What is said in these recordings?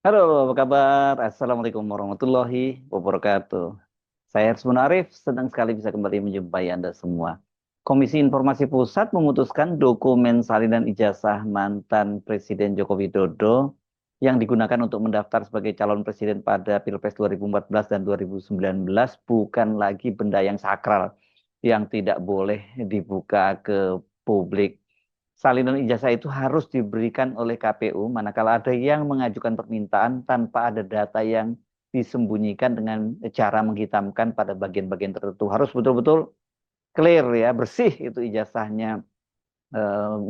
Halo, apa kabar? Assalamualaikum warahmatullahi wabarakatuh. Saya Arsman Arif, senang sekali bisa kembali menjumpai Anda semua. Komisi Informasi Pusat memutuskan dokumen salinan ijazah mantan Presiden Joko Widodo yang digunakan untuk mendaftar sebagai calon presiden pada Pilpres 2014 dan 2019 bukan lagi benda yang sakral yang tidak boleh dibuka ke publik. Salinan ijazah itu harus diberikan oleh KPU manakala ada yang mengajukan permintaan tanpa ada data yang disembunyikan dengan cara menghitamkan pada bagian-bagian tertentu. Harus betul-betul clear ya, bersih itu ijazahnya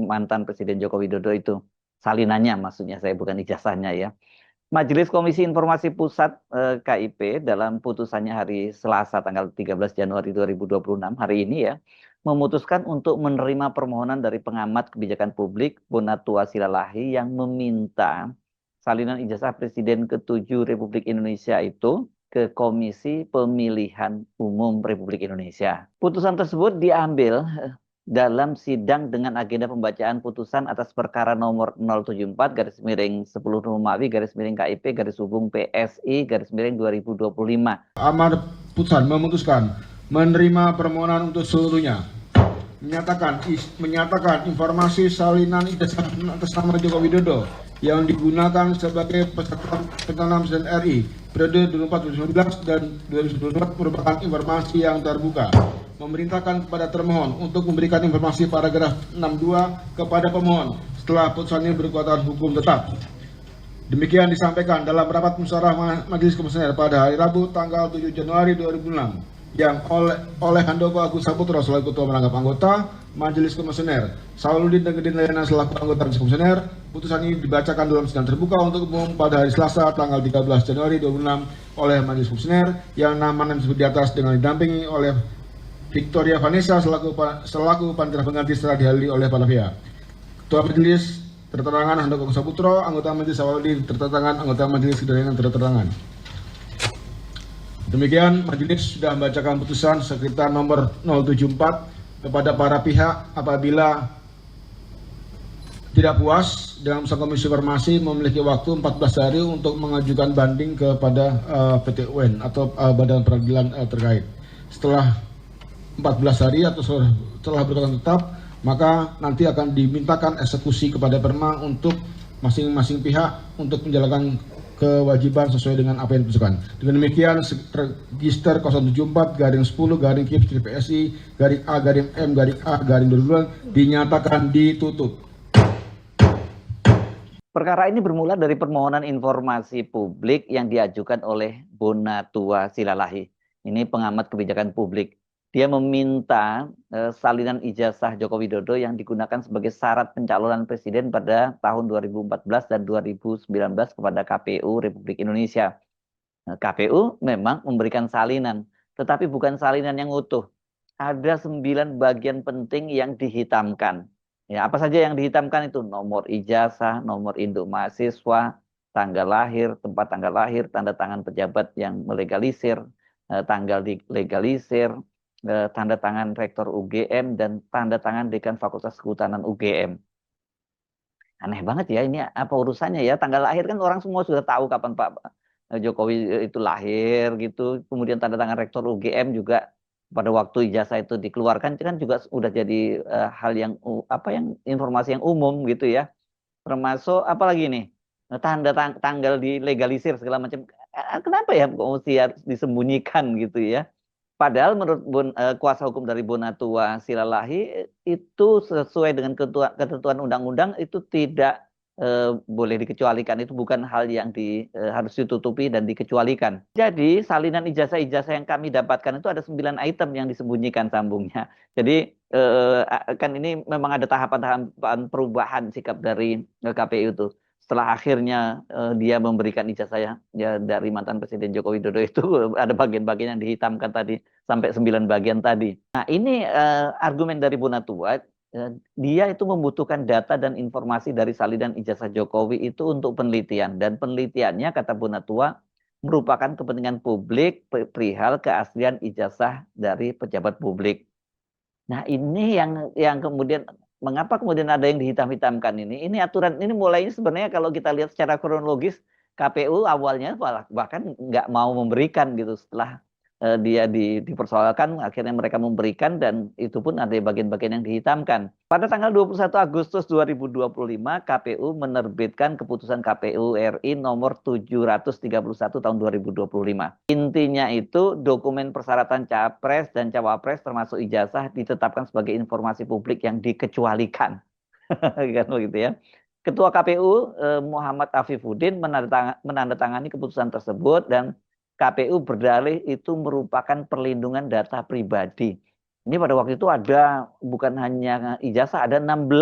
mantan Presiden Joko Widodo itu. Salinannya maksudnya saya bukan ijazahnya ya. Majelis Komisi Informasi Pusat KIP dalam putusannya hari Selasa tanggal 13 Januari 2026 hari ini ya memutuskan untuk menerima permohonan dari pengamat kebijakan publik Bonatua Silalahi yang meminta salinan ijazah Presiden ke-7 Republik Indonesia itu ke Komisi Pemilihan Umum Republik Indonesia. Putusan tersebut diambil dalam sidang dengan agenda pembacaan putusan atas perkara nomor 074 garis miring 10 Romawi garis miring KIP garis hubung PSI garis miring 2025. Amar putusan memutuskan menerima permohonan untuk seluruhnya, menyatakan informasi salinan ijazah atas nama Joko Widodo yang digunakan sebagai peserta pencalonan presiden RI periode 2014-2019 dan 2024 merupakan informasi yang terbuka. Memerintahkan kepada termohon untuk memberikan informasi paragraf 62 kepada pemohon setelah putusan ini berkekuatan hukum tetap. Demikian disampaikan dalam rapat musyawarah Majelis Komisioner pada hari Rabu tanggal 7 Januari 2006 yang oleh Handoko Agus Saputro selaku Ketua Merangkap Anggota Majelis Komisioner, Sauludin Tegedin Layana selaku Anggota Majelis Komisioner. Putusan ini dibacakan dalam sidang terbuka untuk umum pada hari Selasa tanggal 13 Januari 2006 oleh Majelis Komisioner yang namanya disebut di atas dengan didampingi oleh Victoria Vanessa selaku panitia pengganti setelah dihadiri oleh para pihak. Ketua Majelis terterangan Handoko Saputro, anggota Majelis Sauludin terterangan, anggota Majelis Kedatangan terterangan. Demikian majelis sudah membacakan putusan sekitar nomor 074 kepada para pihak apabila tidak puas dengan putusan Komisi Informasi memiliki waktu 14 hari untuk mengajukan banding kepada PT UN atau Badan Peradilan terkait. Setelah 14 hari atau setelah berkekuatan tetap, maka nanti akan dimintakan eksekusi kepada Perma untuk masing-masing pihak untuk menjalankan kewajiban sesuai dengan apa yang diputuskan. Dengan demikian, register 074 garing 10 garing KIP PSI garing A garing M garing A garing 2000 dinyatakan ditutup. Perkara ini bermula dari permohonan informasi publik yang diajukan oleh Bonatua Silalahi. Ini pengamat kebijakan publik. Dia meminta salinan ijazah Joko Widodo yang digunakan sebagai syarat pencalonan presiden pada tahun 2014 dan 2019 kepada KPU Republik Indonesia. KPU memang memberikan salinan, tetapi bukan salinan yang utuh. Ada 9 bagian penting yang dihitamkan. Ya, apa saja yang dihitamkan itu? Nomor ijazah, nomor induk mahasiswa, tanggal lahir, tempat tanggal lahir, tanda tangan pejabat yang melegalisir, tanggal dilegalisir, tanda tangan rektor UGM, dan tanda tangan dekan Fakultas Kehutanan UGM. Aneh banget ya, ini apa urusannya ya? Tanggal lahir kan orang semua sudah tahu kapan Pak Jokowi itu lahir gitu. Kemudian tanda tangan rektor UGM juga pada waktu ijazah itu dikeluarkan itu kan juga sudah jadi hal yang apa yang informasi yang umum gitu ya. Termasuk apa lagi nih? Tanggal dilegalisir segala macam. Kenapa ya kok mesti harus disembunyikan gitu ya? Padahal menurut kuasa hukum dari Bonatua Silalahi itu sesuai dengan ketentuan undang-undang itu tidak boleh dikecualikan. Itu bukan hal yang harus ditutupi dan dikecualikan. Jadi salinan ijazah-ijazah yang kami dapatkan itu ada 9 item yang disembunyikan sambungnya. Jadi kan ini memang ada tahapan-tahapan perubahan sikap dari KPU itu. Setelah akhirnya dia memberikan ijazah ya dari mantan Presiden Joko Widodo itu ada bagian-bagian yang dihitamkan tadi sampai 9 bagian tadi. Nah, ini argumen dari Bonatua, dia itu membutuhkan data dan informasi dari salinan ijazah Jokowi itu untuk penelitian. Dan penelitiannya, kata Bonatua, merupakan kepentingan publik perihal keaslian ijazah dari pejabat publik. Nah, ini yang kemudian mengapa kemudian ada yang dihitam-hitamkan ini? Ini aturan ini mulainya sebenarnya kalau kita lihat secara kronologis KPU awalnya bahkan nggak mau memberikan gitu setelah dia dipersoalkan, akhirnya mereka memberikan dan itu pun ada bagian-bagian yang dihitamkan. Pada tanggal 21 Agustus 2025, KPU menerbitkan keputusan KPU RI nomor 731 tahun 2025. Intinya itu dokumen persyaratan capres dan cawapres termasuk ijazah ditetapkan sebagai informasi publik yang dikecualikan. Kan begitu ya. Ketua KPU Muhammad Afifuddin menandatangani keputusan tersebut dan KPU berdalih itu merupakan perlindungan data pribadi. Ini pada waktu itu ada bukan hanya ijazah, ada 16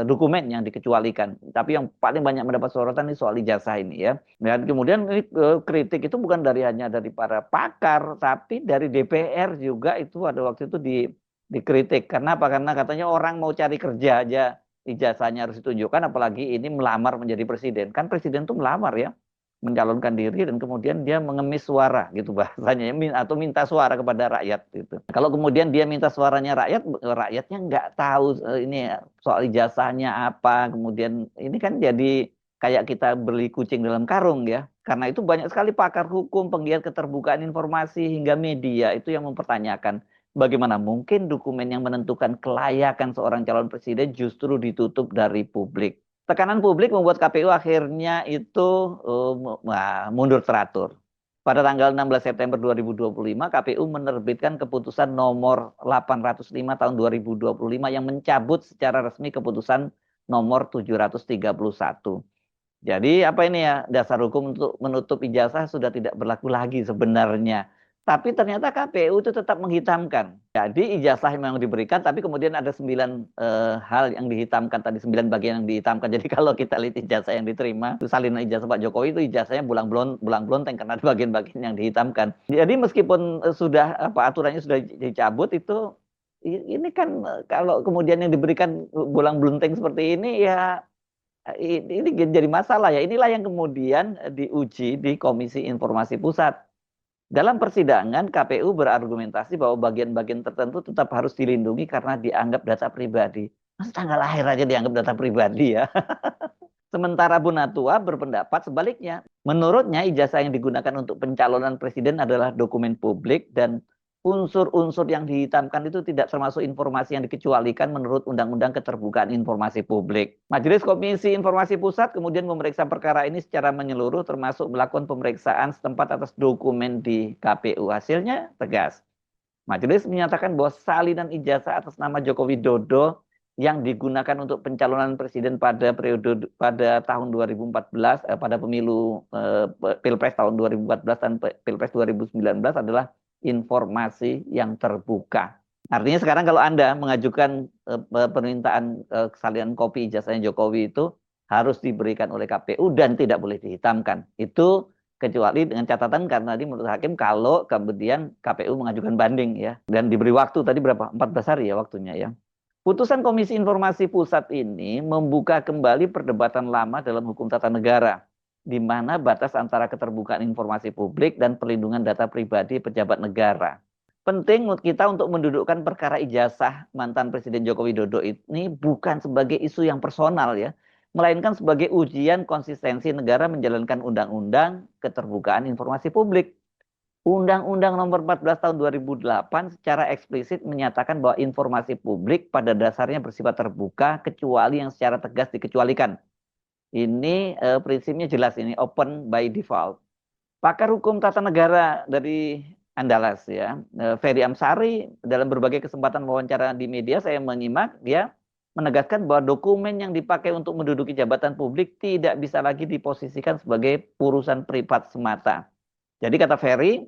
dokumen yang dikecualikan. Tapi yang paling banyak mendapat sorotan ini soal ijazah ini ya. Dan kemudian ini kritik itu bukan hanya dari para pakar, tapi dari DPR juga itu pada waktu itu dikritik. Karena apa? Karena katanya orang mau cari kerja aja ijazahnya harus ditunjukkan, apalagi ini melamar menjadi presiden. Kan presiden itu melamar ya, mencalonkan diri dan kemudian dia mengemis suara gitu bahasanya, atau minta suara kepada rakyat gitu. Kalau kemudian dia minta suaranya rakyat, rakyatnya nggak tahu ini soal ijazahnya apa, kemudian ini kan jadi kayak kita beli kucing dalam karung ya. Karena itu banyak sekali pakar hukum, penggiat keterbukaan informasi hingga media itu yang mempertanyakan bagaimana mungkin dokumen yang menentukan kelayakan seorang calon presiden justru ditutup dari publik. Tekanan publik membuat KPU akhirnya itu mundur teratur. Pada tanggal 16 September 2025, KPU menerbitkan keputusan nomor 805 tahun 2025 yang mencabut secara resmi keputusan nomor 731. Jadi apa ini ya, dasar hukum untuk menutup ijazah sudah tidak berlaku lagi sebenarnya. Tapi ternyata KPU itu tetap menghitamkan. Jadi ijazah memang diberikan, tapi kemudian ada 9 hal yang dihitamkan tadi, 9 bagian yang dihitamkan. Jadi kalau kita lihat ijazah yang diterima, itu salinan ijazah Pak Jokowi itu ijazahnya belang-belonteng karena ada bagian-bagian yang dihitamkan. Jadi meskipun sudah aturannya sudah dicabut itu, ini kan kalau kemudian yang diberikan belang-belonteng seperti ini ya ini jadi masalah ya. Inilah yang kemudian diuji di Komisi Informasi Pusat. Dalam persidangan, KPU berargumentasi bahwa bagian-bagian tertentu tetap harus dilindungi karena dianggap data pribadi. Masa tanggal lahir aja dianggap data pribadi ya. Sementara Bonatua berpendapat sebaliknya. Menurutnya ijazah yang digunakan untuk pencalonan presiden adalah dokumen publik dan unsur-unsur yang dihitamkan itu tidak termasuk informasi yang dikecualikan menurut Undang-Undang Keterbukaan Informasi Publik. Majelis Komisi Informasi Pusat kemudian memeriksa perkara ini secara menyeluruh termasuk melakukan pemeriksaan setempat atas dokumen di KPU. Hasilnya tegas. Majelis menyatakan bahwa salinan ijazah atas nama Joko Widodo yang digunakan untuk pencalonan presiden pada tahun 2014 pada pemilu Pilpres tahun 2014 dan Pilpres 2019 adalah informasi yang terbuka. Artinya sekarang kalau Anda mengajukan permintaan salinan kopi ijazahnya Jokowi itu harus diberikan oleh KPU dan tidak boleh dihitamkan. Itu kecuali dengan catatan karena tadi menurut hakim kalau kemudian KPU mengajukan banding ya dan diberi waktu tadi berapa? 14 hari ya waktunya ya. Putusan Komisi Informasi Pusat ini membuka kembali perdebatan lama dalam hukum tata negara, di mana batas antara keterbukaan informasi publik dan perlindungan data pribadi pejabat negara. Penting kita untuk mendudukkan perkara ijazah mantan Presiden Joko Widodo ini bukan sebagai isu yang personal ya, melainkan sebagai ujian konsistensi negara menjalankan undang-undang keterbukaan informasi publik. Undang-Undang Nomor 14 Tahun 2008 secara eksplisit menyatakan bahwa informasi publik pada dasarnya bersifat terbuka kecuali yang secara tegas dikecualikan. Ini prinsipnya jelas ini open by default. Pakar hukum tata negara dari Andalas ya, Ferry Amsari dalam berbagai kesempatan wawancara di media saya menyimak dia menegaskan bahwa dokumen yang dipakai untuk menduduki jabatan publik tidak bisa lagi diposisikan sebagai urusan privat semata. Jadi kata Ferry,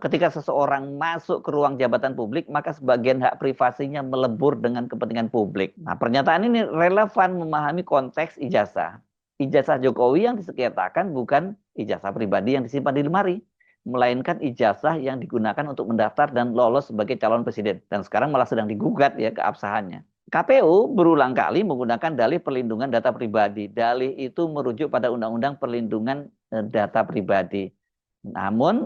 ketika seseorang masuk ke ruang jabatan publik, maka sebagian hak privasinya melebur dengan kepentingan publik. Nah, pernyataan ini relevan memahami konteks ijazah. Ijazah Jokowi yang disengketakan bukan ijazah pribadi yang disimpan di lemari, melainkan ijazah yang digunakan untuk mendaftar dan lolos sebagai calon presiden. Dan sekarang malah sedang digugat ya keabsahannya. KPU berulang kali menggunakan dalih perlindungan data pribadi. Dalih itu merujuk pada Undang-Undang Perlindungan Data Pribadi. Namun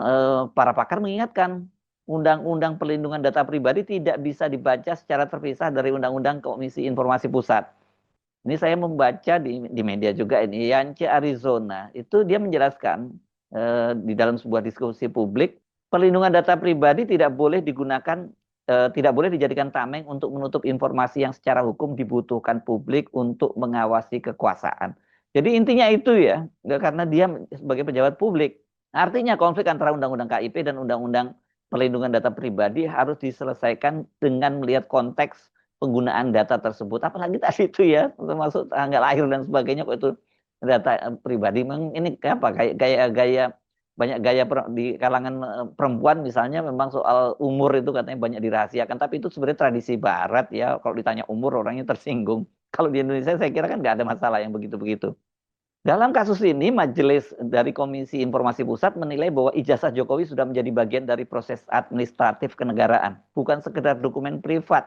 para pakar mengingatkan Undang-Undang Perlindungan Data Pribadi tidak bisa dibaca secara terpisah dari Undang-Undang Komisi Informasi Pusat. Ini saya membaca di media juga ini, Yance Arizona, itu dia menjelaskan di dalam sebuah diskusi publik, perlindungan data pribadi tidak boleh digunakan, tidak boleh dijadikan tameng untuk menutup informasi yang secara hukum dibutuhkan publik untuk mengawasi kekuasaan. Jadi intinya itu ya, karena dia sebagai pejabat publik. Artinya konflik antara Undang-Undang KIP dan Undang-Undang Perlindungan Data Pribadi harus diselesaikan dengan melihat konteks penggunaan data tersebut. Apalagi tadi itu ya, termasuk tanggal lahir dan sebagainya, kok itu data pribadi. Memang ini apa, kayak gaya banyak gaya di kalangan perempuan misalnya, memang soal umur itu katanya banyak dirahasiakan. Tapi itu sebenarnya tradisi Barat ya. Kalau ditanya umur orangnya tersinggung. Kalau di Indonesia saya kira kan nggak ada masalah yang begitu-begitu. Dalam kasus ini, majelis dari Komisi Informasi Pusat menilai bahwa ijazah Jokowi sudah menjadi bagian dari proses administratif kenegaraan, bukan sekedar dokumen privat.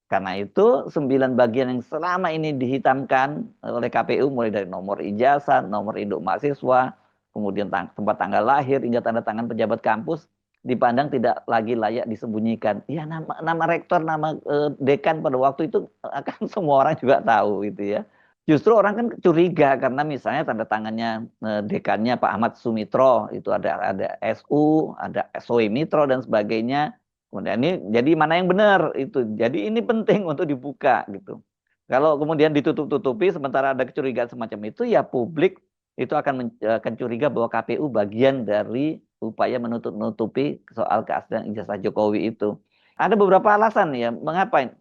Karena itu, 9 bagian yang selama ini dihitamkan oleh KPU, mulai dari nomor ijazah, nomor induk mahasiswa, kemudian tempat tanggal lahir, hingga tanda tangan pejabat kampus, dipandang tidak lagi layak disembunyikan. Ya, nama rektor, nama dekan pada waktu itu akan semua orang juga tahu gitu ya. Justru orang kan curiga karena misalnya tanda tangannya dekannya Pak Ahmad Sumitro, itu ada SU, ada SOE Mitro dan sebagainya. Kemudian ini jadi mana yang benar itu. Jadi ini penting untuk dibuka gitu. Kalau kemudian ditutup-tutupi sementara ada kecurigaan semacam itu, ya publik itu akan curiga bahwa KPU bagian dari upaya menutup-nutupi soal keaslian ijazah Jokowi itu. Ada beberapa alasan ya mengapa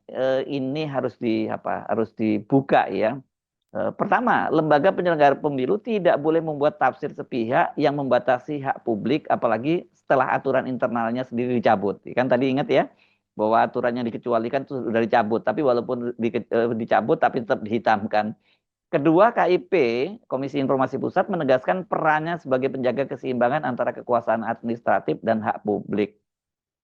ini harus dibuka ya. Pertama, lembaga penyelenggara pemilu tidak boleh membuat tafsir sepihak yang membatasi hak publik, apalagi setelah aturan internalnya sendiri dicabut. Kan tadi ingat ya, bahwa aturan yang dikecualikan itu sudah dicabut, tapi walaupun dicabut, tapi tetap dihitamkan. Kedua, KIP, Komisi Informasi Pusat, menegaskan perannya sebagai penjaga keseimbangan antara kekuasaan administratif dan hak publik.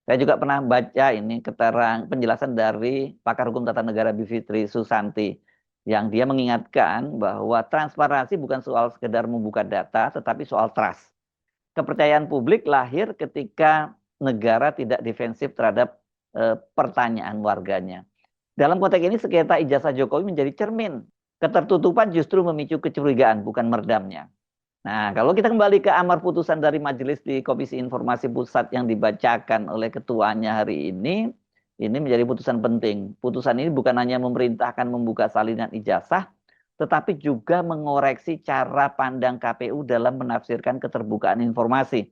Saya juga pernah baca ini keterangan penjelasan dari pakar hukum tata negara Bivitri Susanti, yang dia mengingatkan bahwa transparansi bukan soal sekedar membuka data, tetapi soal trust. Kepercayaan publik lahir ketika negara tidak defensif terhadap pertanyaan warganya. Dalam konteks ini, sengketa ijazah Jokowi menjadi cermin. Ketertutupan justru memicu kecurigaan, bukan meredamnya. Nah, kalau kita kembali ke amar putusan dari majelis di Komisi Informasi Pusat yang dibacakan oleh ketuanya hari ini menjadi putusan penting. Putusan ini bukan hanya memerintahkan membuka salinan ijazah, tetapi juga mengoreksi cara pandang KPU dalam menafsirkan keterbukaan informasi.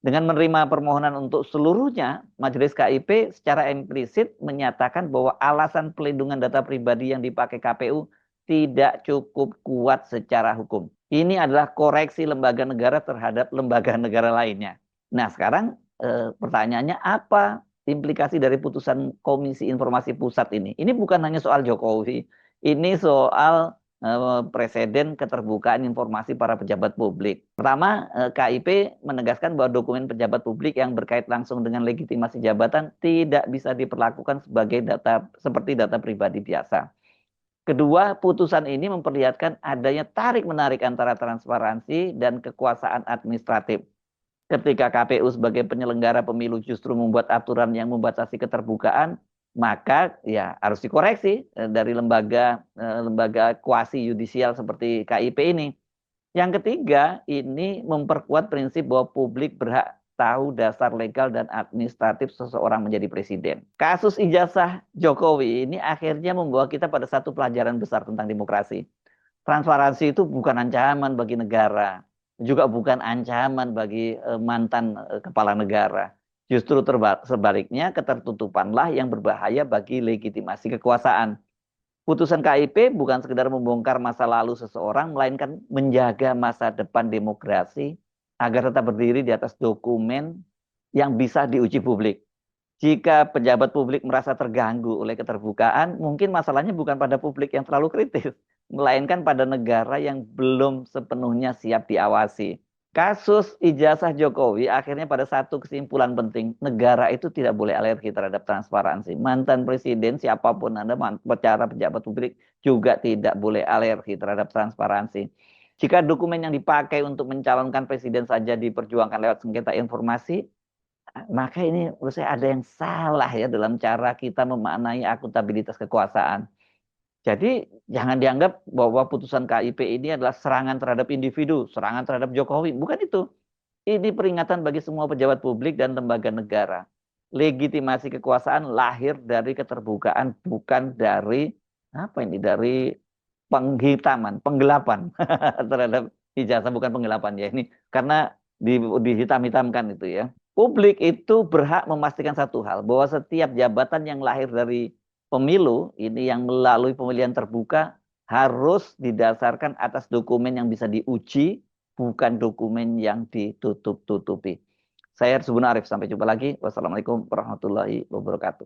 Dengan menerima permohonan untuk seluruhnya, Majelis KIP secara implisit menyatakan bahwa alasan pelindungan data pribadi yang dipakai KPU tidak cukup kuat secara hukum. Ini adalah koreksi lembaga negara terhadap lembaga negara lainnya. Nah, sekarang pertanyaannya apa implikasi dari putusan Komisi Informasi Pusat ini? Ini bukan hanya soal Jokowi, ini soal presiden keterbukaan informasi para pejabat publik. Pertama, KIP menegaskan bahwa dokumen pejabat publik yang berkait langsung dengan legitimasi jabatan tidak bisa diperlakukan sebagai data seperti data pribadi biasa. Kedua, putusan ini memperlihatkan adanya tarik-menarik antara transparansi dan kekuasaan administratif. Ketika KPU sebagai penyelenggara pemilu justru membuat aturan yang membatasi keterbukaan, maka ya harus dikoreksi dari lembaga kuasi yudisial seperti KIP ini. Yang ketiga, ini memperkuat prinsip bahwa publik berhak tahu dasar legal dan administratif seseorang menjadi presiden. Kasus ijazah Jokowi ini akhirnya membawa kita pada satu pelajaran besar tentang demokrasi. Transparansi itu bukan ancaman bagi negara, juga bukan ancaman bagi mantan kepala negara. Justru sebaliknya, ketertutupanlah yang berbahaya bagi legitimasi kekuasaan. Putusan KIP bukan sekedar membongkar masa lalu seseorang, melainkan menjaga masa depan demokrasi agar tetap berdiri di atas dokumen yang bisa diuji publik. Jika pejabat publik merasa terganggu oleh keterbukaan, mungkin masalahnya bukan pada publik yang terlalu kritis, melainkan pada negara yang belum sepenuhnya siap diawasi. Kasus ijazah Jokowi akhirnya pada satu kesimpulan penting, negara itu tidak boleh alergi terhadap transparansi. Mantan presiden siapapun Anda, bicara pejabat publik juga tidak boleh alergi terhadap transparansi. Jika dokumen yang dipakai untuk mencalonkan presiden saja diperjuangkan lewat sengketa informasi, maka ini menurut saya ada yang salah ya dalam cara kita memaknai akuntabilitas kekuasaan. Jadi jangan dianggap bahwa putusan KIP ini adalah serangan terhadap individu, serangan terhadap Jokowi. Bukan itu. Ini peringatan bagi semua pejabat publik dan lembaga negara. Legitimasi kekuasaan lahir dari keterbukaan, bukan dari apa ini, dari penghitaman, penggelapan terhadap ijazah, bukan penggelapan ya ini, karena dihitam-hitamkan itu ya. Publik itu berhak memastikan satu hal, bahwa setiap jabatan yang lahir dari pemilu ini yang melalui pemilihan terbuka harus didasarkan atas dokumen yang bisa diuji, bukan dokumen yang ditutup-tutupi. Saya Subun Arif, sampai jumpa lagi. Wassalamualaikum warahmatullahi wabarakatuh.